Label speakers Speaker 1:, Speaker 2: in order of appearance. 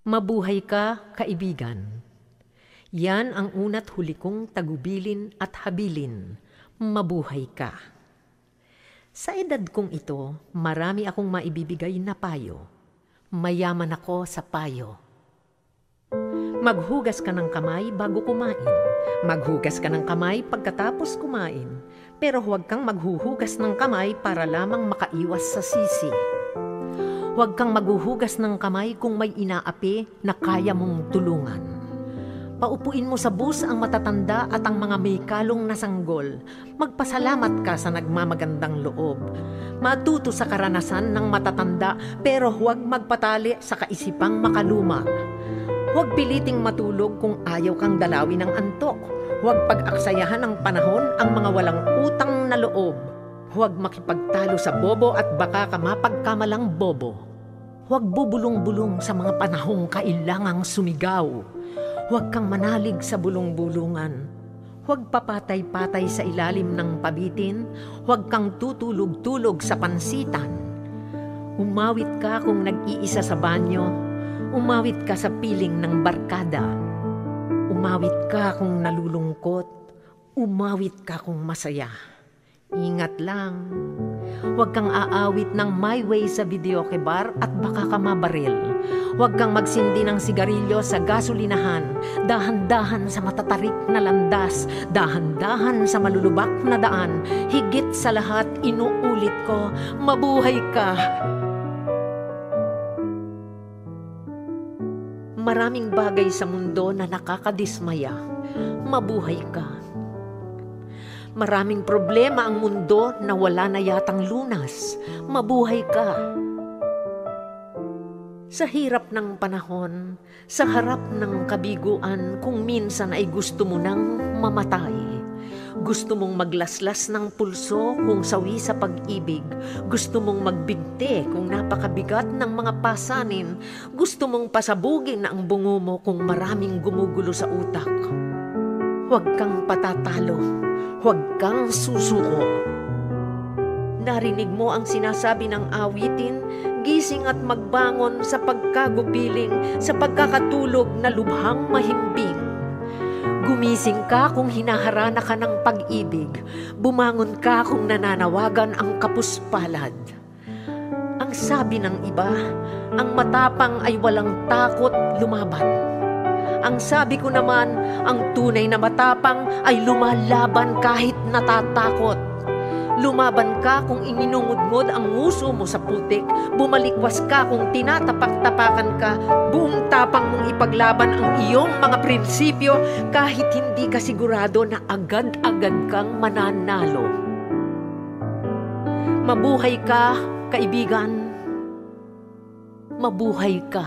Speaker 1: Mabuhay ka, kaibigan. Yan ang una't huli kong tagubilin at habilin. Mabuhay ka. Sa edad kong ito, marami akong maibibigay na payo. Mayaman ako sa payo. Maghugas ka ng kamay bago kumain. Maghugas ka ng kamay pagkatapos kumain. Pero huwag kang maghuhugas ng kamay para lamang makaiwas sa sisi. Huwag kang maghuhugas ng kamay kung may inaapi na kaya mong tulungan. Paupuin mo sa bus ang matatanda at ang mga may kalong na sanggol. Magpasalamat ka sa nagmamagandang loob. Matuto sa karanasan ng matatanda pero huwag magpatali sa kaisipang makaluma. Huwag piliting matulog kung ayaw kang dalawin ng antok. Huwag pag-aksayahan ng panahon ang mga walang utang na loob. Huwag makipagtalo sa bobo at baka ka mapagkamalang bobo. Huwag bubulong-bulong sa mga panahong kailangang sumigaw. Huwag kang manalig sa bulong-bulungan. Huwag papatay-patay sa ilalim ng pabitin. Huwag kang tutulog-tulog sa pansitan. Umawit ka kung nag-iisa sa banyo. Umawit ka sa piling ng barkada. Umawit ka kung nalulungkot. Umawit ka kung masaya. Ingat lang. Huwag kang aawit ng My Way sa videoke bar at baka ka mabaril. Huwag kang magsindi ng sigarilyo sa gasolinahan. Dahan-dahan sa matatarik na landas. Dahan-dahan sa malulubak na daan. Higit sa lahat, inuulit ko, mabuhay ka. Maraming bagay sa mundo na nakakadismaya. Mabuhay ka. Maraming problema ang mundo na wala na yatang lunas. Mabuhay ka. Sa hirap ng panahon, sa harap ng kabiguan, kung minsan ay gusto mo nang mamatay. Gusto mong maglaslas ng pulso kung sawi sa pag-ibig. Gusto mong magbigti kung napakabigat ng mga pasanin. Gusto mong pasabugin ang bungo mo kung maraming gumugulo sa utak. Huwag kang patatalo. Huwag kang susuko. Narinig mo ang sinasabi ng awitin, gising at magbangon sa pagkagupiling, sa pagkakatulog na lubhang mahimbing. Gumising ka kung hinaharana ka ng pag-ibig, bumangon ka kung nananawagan ang kapuspalad. Ang sabi ng iba, ang matapang ay walang takot lumaban. Ang sabi ko naman, ang tunay na matapang ay lumalaban kahit natatakot. Lumaban ka kung ininungudngod ang nguso mo sa putik. Bumalikwas ka kung tinatapak-tapakan ka. Buong tapang mong ipaglaban ang iyong mga prinsipyo kahit hindi ka sigurado na agad-agad kang mananalo. Mabuhay ka, kaibigan. Mabuhay ka.